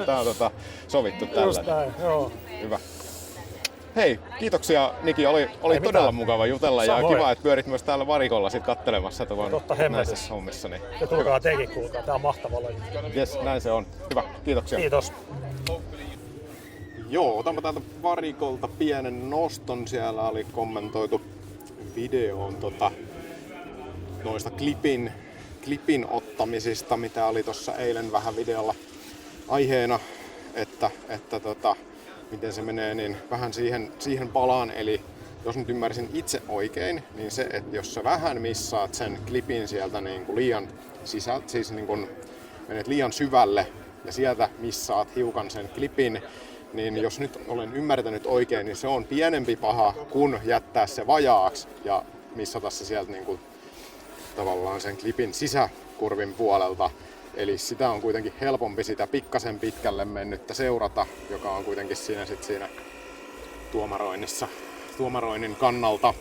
Tää on sovittu tällä. Just näin, joo. Hyvä. Hei, kiitoksia Niki, oli todella mukava jutella ja kiva, että pyörit myös täällä varikolla sit kattelemassa näissä hommissa. Ja tulkaa tekin, kuulkaa, tää on mahtava laji. Jes, näin se on. Hyvä, kiitoksia. Kiitos. Joo, otanpa täältä varikolta pienen noston. Siellä oli kommentoitu videoon noista klipin ottamisista, mitä oli tuossa eilen vähän videolla aiheena, että miten se menee, niin vähän siihen palaan. Eli jos nyt ymmärsin itse oikein, niin se, että jos sä vähän missaat sen klipin sieltä niin kuin liian sisältä, siis niin kuin menet liian syvälle ja sieltä missaat hiukan sen klipin, niin jos nyt olen ymmärtänyt oikein, niin se on pienempi paha kuin jättää se vajaaksi ja missata se sieltä niin kuin tavallaan sen klipin sisäkurvin puolelta. Eli sitä on kuitenkin helpompi sitä pikkasen pitkälle mennyttä seurata, joka on kuitenkin siinä tuomaroinnin kannalta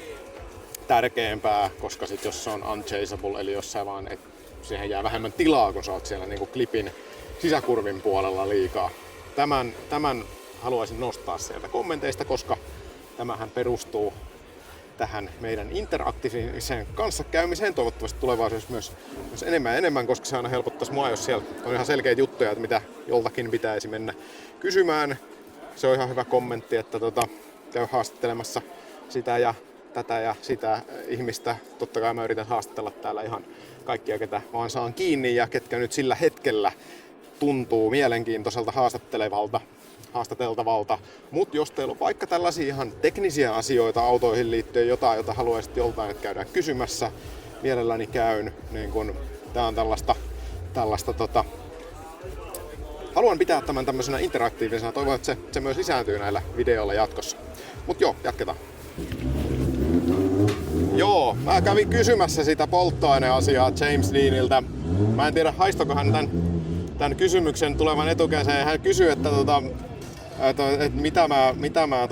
tärkeämpää, koska sit jos se on unchaseable, eli jos sä vaan siihen jää vähemmän tilaa, kun sä oot siellä niinku klipin sisäkurvin puolella liikaa. Tämän haluaisin nostaa sieltä kommenteista, koska tämähän perustuu tähän meidän interaktiiviseen kanssakäymiseen, toivottavasti tulevaisuudessa myös enemmän, koska se aina helpottaisi mua, jos siellä on ihan selkeitä juttuja, että mitä joltakin pitäisi mennä kysymään. Se on ihan hyvä kommentti, että käy haastattelemassa sitä ja tätä ja sitä ihmistä. Totta kai mä yritän haastatella täällä ihan kaikkia, ketä vaan saan kiinni ja ketkä nyt sillä hetkellä tuntuu mielenkiintoiselta haastateltavalta. Mutta jos teillä on vaikka tällaisia ihan teknisiä asioita autoihin liittyen, jota haluaisit joltain, että käydään kysymässä, mielelläni käyn. Niin kun tää on tällaista haluan pitää tämän tämmöisenä interaktiivisena. Toivon, että se myös lisääntyy näillä videoilla jatkossa. Mut joo, jatketaan. Joo, mä kävin kysymässä sitä polttoaineasiaa James Deaniltä. Mä en tiedä, haistoko hän tämän kysymyksen tulevan etukäteen. Hän kysyi, että mitä mä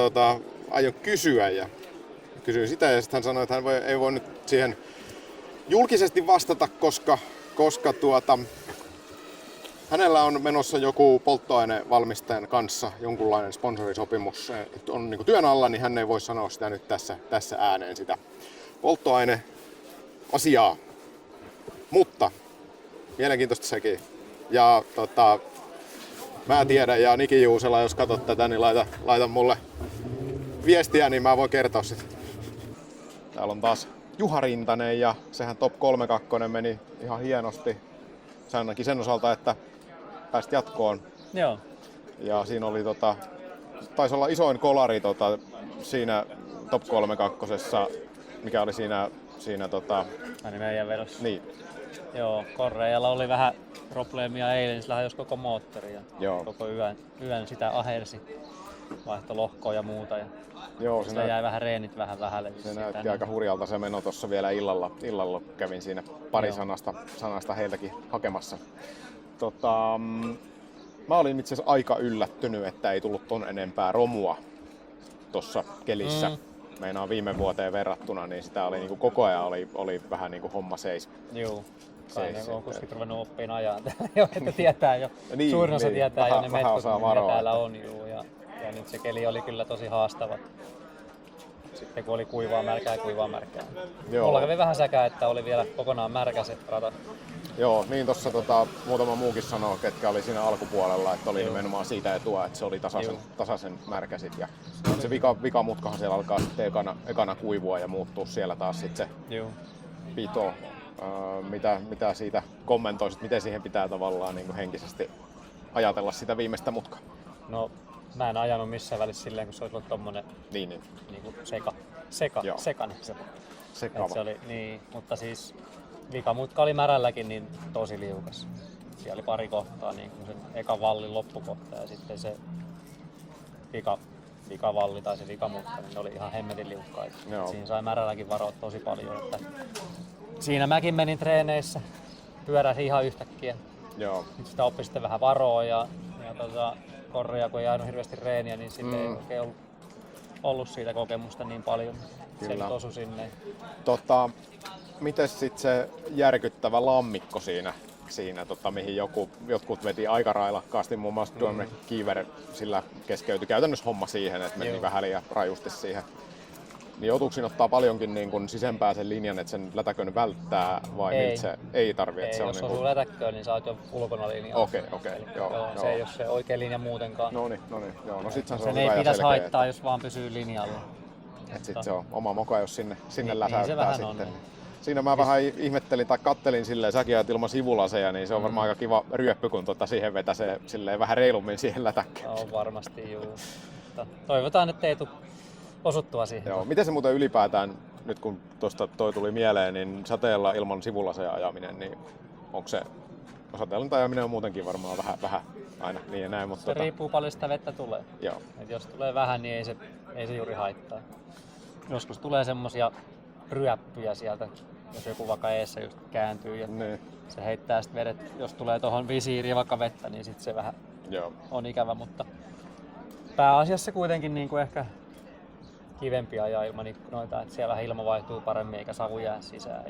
aion kysyä. Ja kysyin sitä ja sitten hän sanoi, että hän ei voi nyt siihen julkisesti vastata, koska hänellä on menossa joku polttoainevalmistajan kanssa jonkunlainen sponsorisopimus on niin kuin työn alla, niin hän ei voi sanoa sitä nyt tässä ääneen sitä polttoaineasiaa. Mutta mielenkiintoista sekin. Ja mä tiedän, ja Niki Juusela, jos katsot tätä, niin laita mulle viestiä, niin mä voin kertoa sitä. Täällä on taas Juha Rintanen ja sehän top 3-2 meni ihan hienosti. Se ainakin sen osalta, että pääsit jatkoon. Joo. Ja siinä oli taisi olla isoin kolari siinä top 3-2, mikä oli siinä Aina meidän vedossa. Niin. Joo, Korreijalla oli vähän probleemia eilen, niin sillä hajosi koko moottori ja koko yön sitä ahersi. Vaihtoi lohkoa ja muuta. Ja joo, sitä jäi vähän reenit vähän vähälle. Se näytti aika hurjalta se meno tuossa vielä illalla kävin siinä pari sanasta heiltäkin hakemassa. Mä olin itse asiassa aika yllättynyt, että ei tullut ton enempää romua tuossa kelissä. Meinaan viime vuoteen verrattuna, niin sitä oli niinku koko ajan oli vähän niinku homma seis. Joo. Tai ne on kuskit ruvennut oppiin ajaa jo, että tietää jo. Niin, suurin osa tietää jo ne metkot, mitä täällä on. Juu, ja nyt se keli oli kyllä tosi haastava. Sitten kun oli kuivaa märkää. Mulla kävi vähän säkää, että oli vielä kokonaan märkä se rata. Joo, niin tossa muutama muukin sanoo, ketkä oli siinä alkupuolella, että oli nimenomaan siitä etua, että se oli tasaisen märkä sit. Ja se vikamutkahan siellä alkaa sitten ekana kuivua ja muuttuu siellä taas sitten se pito. Mitä siitä kommentoisit, miten siihen pitää tavallaan niin kuin henkisesti ajatella sitä viimeistä mutkaa? No, mä en ajanut missään välissä silleen, kun se olisi ollut tommonen niin kuin sekainen. Sekava. Se oli, niin, mutta siis vikamutka oli märälläkin niin tosi liukas. Siellä oli pari kohtaa, niin kuin sen ekan vallin loppukohta ja sitten se vikavalli tai se vikamutka, niin ne oli ihan hemmetin liukkaita. Siinä sai märälläkin varoa tosi paljon. Että siinä mäkin menin treeneissä, pyöräsin ihan yhtäkkiä. Joo. Nyt sitä oppi sitten vähän varoa ja korreja, kun ei ajanut hirveästi reeniä, niin sitten ei oikein ollut siitä kokemusta niin paljon. Kyllä. Se osui sinne. Mites sitten se järkyttävä lammikko siinä mihin jotkut veti aika railakkaasti, muun muassa Duane McKeever, sillä keskeytyi käytännössä homma siihen, että meni vähän liian rajusti siihen. Niin joutuuko siinä ottaa paljonkin niin kun sisempää sen linjan, että sen lätäkön välttää vai miltä se ei tarvitse? Ei, se jos on osuu lätäkköön, niin sä oot jo ulkona linjalla. Okei. Joo. Se ei ole se oikea linja muutenkaan. No niin. Joo, no sit se sen ei pitäisi haittaa, jos vaan pysyy linjalla. Et sit se on oma moka, jos sinne läsäyttää se sitten. On. Siinä mä vähän ihmettelin tai kattelin silleen, säkin ajat ilman sivulaseja, niin se on varmaan aika kiva ryöppy, kun siihen vetäsee silleen vähän reilummin siihen lätäkkeen. No varmasti juu. Toivotaan, että ei tule osuttua siihen. Joo. Miten se muuten ylipäätään, nyt kun tuosta toi tuli mieleen, niin sateella ilman sivulaseja ajaminen, niin onko se, sateella ajaminen on muutenkin varmaan vähän aina niin ja näin, mutta se riippuu paljon sitä vettä tulee. Joo. Et jos tulee vähän, niin ei se juuri haittaa. Joskus tulee semmosia ryöppyjä sieltä, jos joku vaikka eessä just kääntyy ja se heittää sitten vedet, jos tulee tuohon visiiriin vaikka vettä, niin sitten se vähän on ikävä, mutta pääasiassa kuitenkin niin kuin ehkä kivempi ajaa ilman ikkunoita, että siellä vähän ilma vaihtuu paremmin eikä savu jää sisään.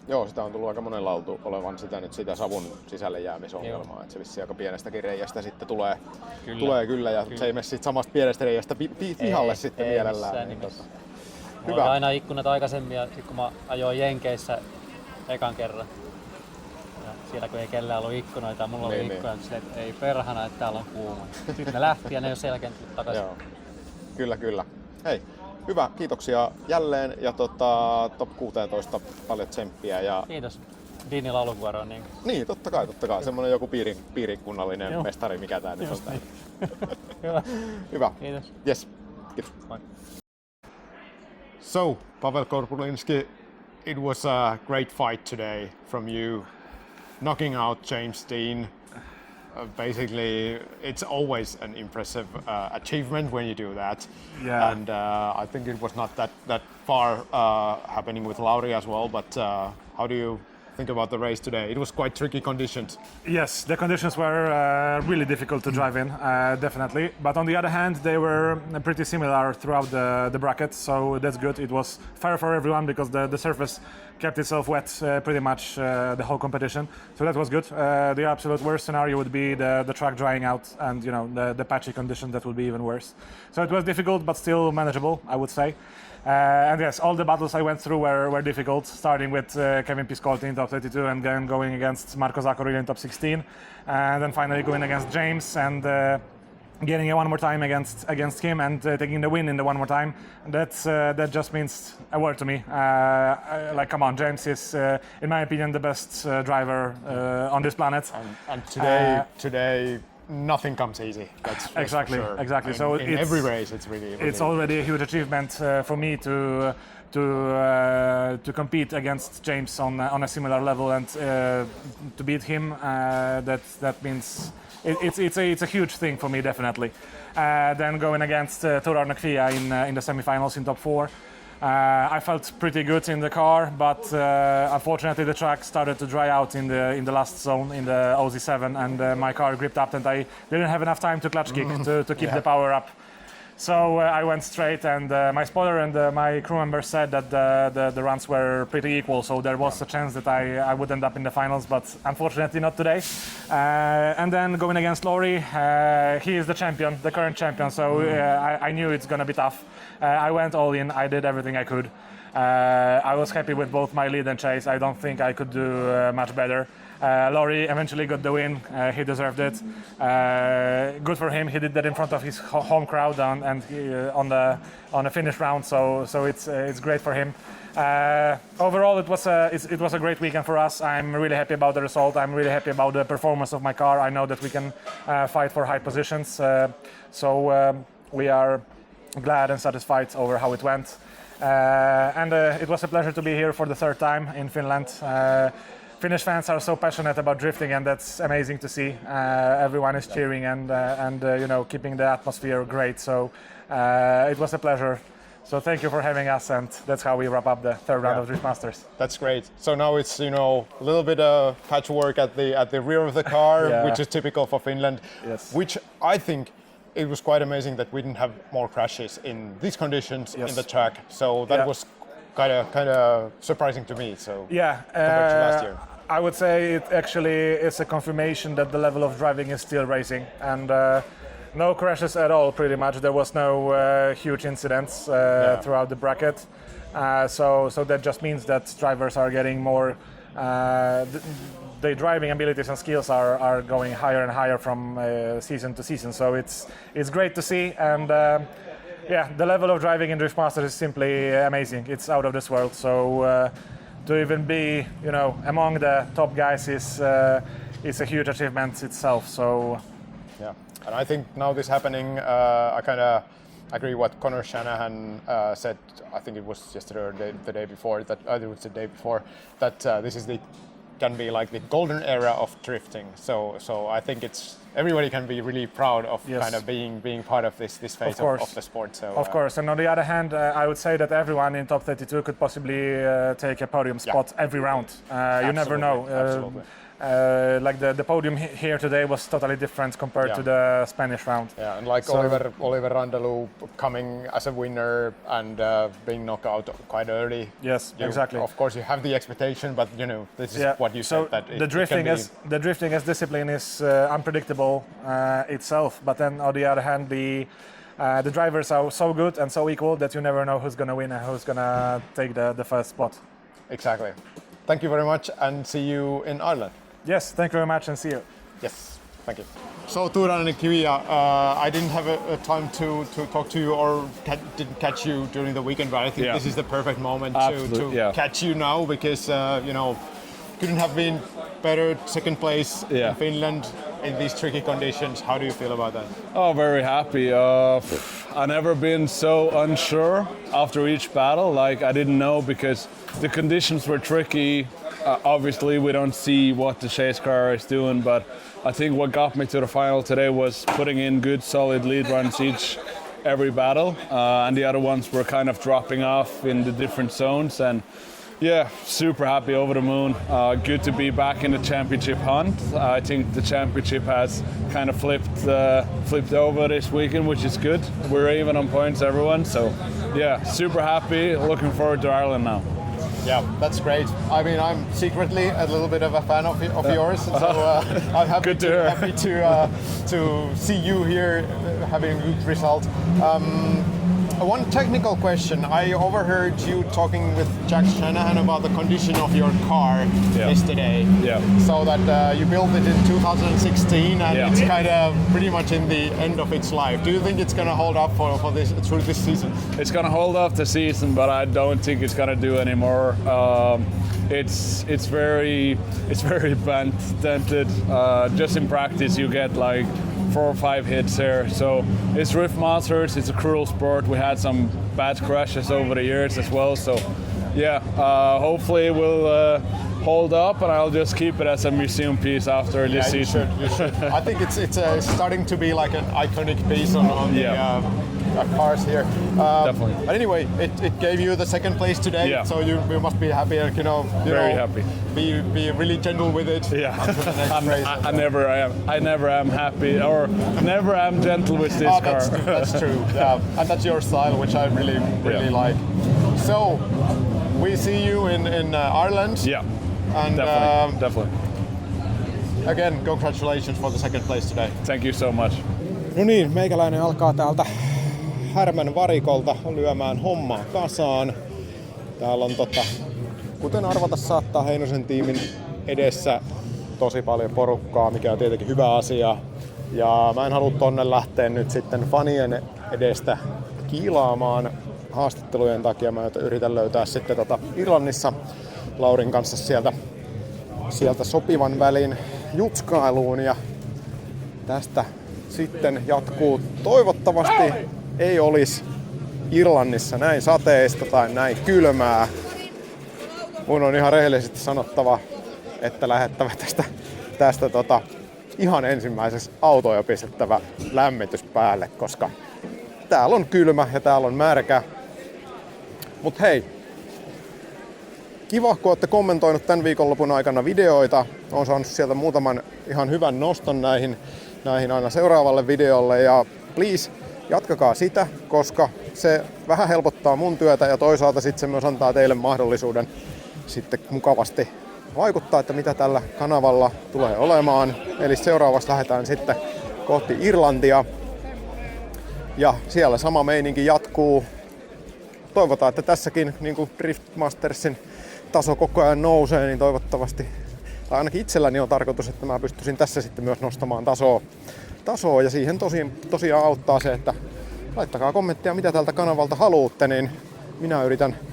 Joo, sitä on tullut aika monella oltu olevan sitä savun sisälle jäämisongelmaa, että se vissiin aika pienestäkin reiästä sitten tulee kyllä ja se ei mene siitä samasta pienestä reiästä pihalle sitten mielellään. Niin Mulla oli aina ikkunat aikaisemmin ja kun mä ajoin Jenkeissä ekan kerran. Ja siellä kun ei kellään ollut ikkunoita, mulla oli ikkunoita, että ei perhana, että täällä on kuuma. Sitten ne lähti ja ne ei ole selkeän takaisin. Kyllä. Hei, hyvä, kiitoksia jälleen ja top 16 paljon tsemppiä. Ja... Kiitos. Dinin lauluvuoro. Niin, totta kai. Semmoinen joku piirikunnallinen mestari, mikä tää nyt on täällä. Hyvä. Kiitos. Yes, kiitos. So, Pawel Korpulinski, it was a great fight today from you, knocking out James Dean. Basically, it's always an impressive achievement when you do that. Yeah. And I think it was not that far happening with Lauri as well, but how do you think about the race today? It was quite tricky conditions. Yes, the conditions were really difficult to drive in, definitely. But on the other hand, they were pretty similar throughout the bracket, so that's good. It was fair for everyone because the surface kept itself wet pretty much the whole competition. So that was good. The absolute worst scenario would be the track drying out and the patchy conditions that would be even worse. So it was difficult, but still manageable, I would say. And yes, all the battles I went through were difficult, starting with Kevin Piscotty in top 32 and then going against Marko Zakouril in top 16, and then finally going against James and getting it one more time against him and taking the win in the one more time. That just means a word to me. Like, come on, James is, in my opinion, the best driver on this planet. And today. Nothing comes easy. That's exactly. for sure. Exactly. So in every race, it's really. It's already a huge achievement for me to compete against James on a similar level and to beat him. That means it's a huge thing for me, definitely. Then going against Tor Arne Kvia in the semifinals in top 4. I felt pretty good in the car, but unfortunately the track started to dry out in the last zone in the OZ7, and my car gripped up, and I didn't have enough time to clutch kick to keep the power up. So I went straight, and my spotter and my crew members said that the runs were pretty equal, so there was a chance that I would end up in the finals, but unfortunately not today. And then going against Lauri, he is the champion, the current champion, so I knew it's gonna be tough. I went all in, I did everything I could. I was happy with both my lead and chase. I don't think I could do much better. Lauri eventually got the win. He deserved it. Good for him. He did that in front of his home crowd and on the finish round. So it's great for him. Overall, it was a great weekend for us. I'm really happy about the result. I'm really happy about the performance of my car. I know that we can fight for high positions. So we are glad and satisfied over how it went. And it was a pleasure to be here for the third time in Finland. Finnish fans are so passionate about drifting, and that's amazing to see. Everyone is cheering and keeping the atmosphere great. So it was a pleasure. So thank you for having us, and that's how we wrap up the third round of Drift Masters. That's great. So now it's a little bit of patchwork at the rear of the car, which is typical for Finland. Yes. Which I think it was quite amazing that we didn't have more crashes in these conditions in the track. So that was kind of surprising to me. So compared to last year. I would say it actually is a confirmation that the level of driving is still raising, and No crashes at all, pretty much. There was no huge incidents throughout the bracket. So that just means that drivers are getting more. The driving abilities and skills are going higher and higher from season to season. So it's great to see, and the level of driving in Drift Masters is simply amazing. It's out of this world. So to even be, among the top guys is a huge achievement itself. So yeah, and I think now this happening, I kind of agree what Conor Shanahan said. I think it was yesterday or the day before that. It was the day before that. This is can be like the golden era of drifting. So I think everybody can be really proud of kind of being part of this phase of the sport. So of course, and on the other hand, I would say that everyone in top 32 could possibly take a podium spot every round. You never know. Absolutely. Like the podium here today was totally different compared to the Spanish round. Yeah, and like Oliver Randelou coming as a winner and being knocked out quite early. Yes, exactly. Of course, you have the expectation, but this is what you said. That the drifting as discipline is unpredictable itself. But then on the other hand, the drivers are so good and so equal that you never know who's going to win and who's going to take the first spot. Exactly. Thank you very much, and see you in Ireland. Yes, thank you very much and see you. Yes, thank you. So Tor Arne Kvia, I didn't have a time to talk to you or didn't catch you during the weekend, but I think this is the perfect moment to catch you now because, couldn't have been better, second place in Finland in these tricky conditions. How do you feel about that? Oh, very happy. I've never been so unsure after each battle. Like I didn't know because the conditions were tricky. Obviously, we don't see what the chase car is doing, but I think what got me to the final today was putting in good, solid lead runs every battle, and the other ones were kind of dropping off in the different zones. And yeah, super happy, over the moon. Good to be back in the championship hunt. I think the championship has kind of flipped over this weekend, which is good. We're even on points, everyone. So yeah, super happy. Looking forward to Ireland now. Yeah, that's great. I mean, I'm secretly a little bit of a fan of yours, so I'm happy to see you here having a good result. One technical question. I overheard you talking with Jack Shanahan about the condition of your car yesterday. Yeah. So that you built it in 2016 and it's kind of pretty much in the end of its life. Do you think it's going to hold up for this through this season? It's going to hold up the season, but I don't think it's going to do anymore. It's very dented. Just in practice, you get like 4 or 5 hits here. So it's Drift Masters, it's a cruel sport. We had some bad crashes over the years as well. So yeah, hopefully it will hold up, and I'll just keep it as a museum piece after this season. You should. I think it's starting to be like an iconic piece on the cars here. Definitely. But anyway, it gave you the second place today, so you must be happy. Very happy. Be really gentle with it. Yeah. I never am happy, or never am gentle with this car. That's true. Yeah, and that's your style, which I really like. So we see you in Ireland. Yeah. And definitely. Again, congratulations for the second place today. Thank you so much. No niin, meikäläinen alkaa täältä Härmän varikolta lyömään hommaa kasaan. Täällä on kuten arvata saattaa, Heinosen tiimin edessä tosi paljon porukkaa, mikä on tietenkin hyvä asia. Ja mä en halua tonne lähteä nyt sitten fanien edestä kiilaamaan haastattelujen takia. Mä yritän löytää sitten Irlannissa Laurin kanssa sieltä sopivan välin jutskailuun, ja tästä sitten jatkuu. Toivottavasti ei olisi Irlannissa näin sateista tai näin kylmää. Mun on ihan rehellisesti sanottava, että lähettävä tästä ihan ensimmäisessä autoja pistettävä lämmitys päälle, koska täällä on kylmä ja täällä on märkä. Mut hei, kiva kun olette kommentoinut tämän viikonlopun aikana videoita. Olen saanut sieltä muutaman ihan hyvän noston näihin aina seuraavalle videolle, ja please jatkakaa sitä, koska se vähän helpottaa mun työtä ja toisaalta sitten se myös antaa teille mahdollisuuden sitten mukavasti vaikuttaa, että mitä tällä kanavalla tulee olemaan. Eli seuraavaksi lähdetään sitten kohti Irlantia. Ja siellä sama meininki jatkuu. Toivotaan, että tässäkin niin kuin Drift Mastersin taso koko ajan nousee, niin toivottavasti, tai ainakin itselläni on tarkoitus, että mä pystyisin tässä sitten myös nostamaan tasoa ja siihen tosiaan auttaa se, että laittakaa kommentteja, mitä tältä kanavalta haluatte, niin minä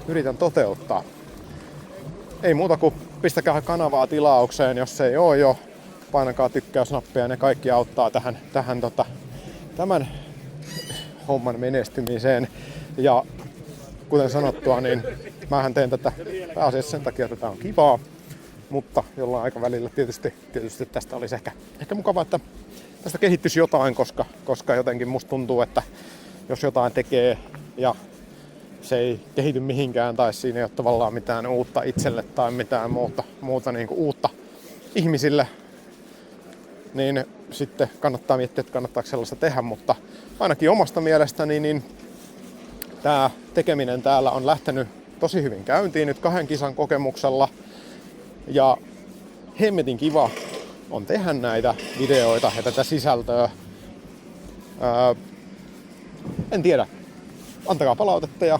yritän toteuttaa. Ei muuta kuin pistäkää kanavaa tilaukseen, jos ei oo jo. Painakaa tykkäysnappia, ne kaikki auttaa tämän homman menestymiseen. Ja kuten sanottua, niin mähän teen tätä pääasiassa sen takia, että tää on kivaa. Mutta jollain aikavälillä tietysti tästä olisi ehkä mukavaa, että tästä kehittyisi jotain, koska jotenkin musta tuntuu, että jos jotain tekee ja se ei kehity mihinkään tai siinä ei ole tavallaan mitään uutta itselle tai mitään muuta niin kuin uutta ihmisille, niin sitten kannattaa miettiä, että kannattaako sellaista tehdä, mutta ainakin omasta mielestäni niin tämä tekeminen täällä on lähtenyt tosi hyvin käyntiin nyt 2 kisan kokemuksella ja hemmetin kiva on tehdä näitä videoita ja tätä sisältöä. En tiedä. Antakaa palautetta ja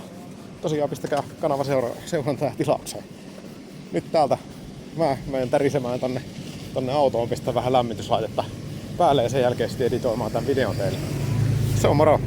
tosiaan pistäkää kanava seurantaa ja tilaukseen. Nyt täältä mä menen tärisemään tonne autoon, pistän vähän lämmityslaitetta päälle ja sen jälkeen sitten editoimaan tämän videon teille. Se on moro!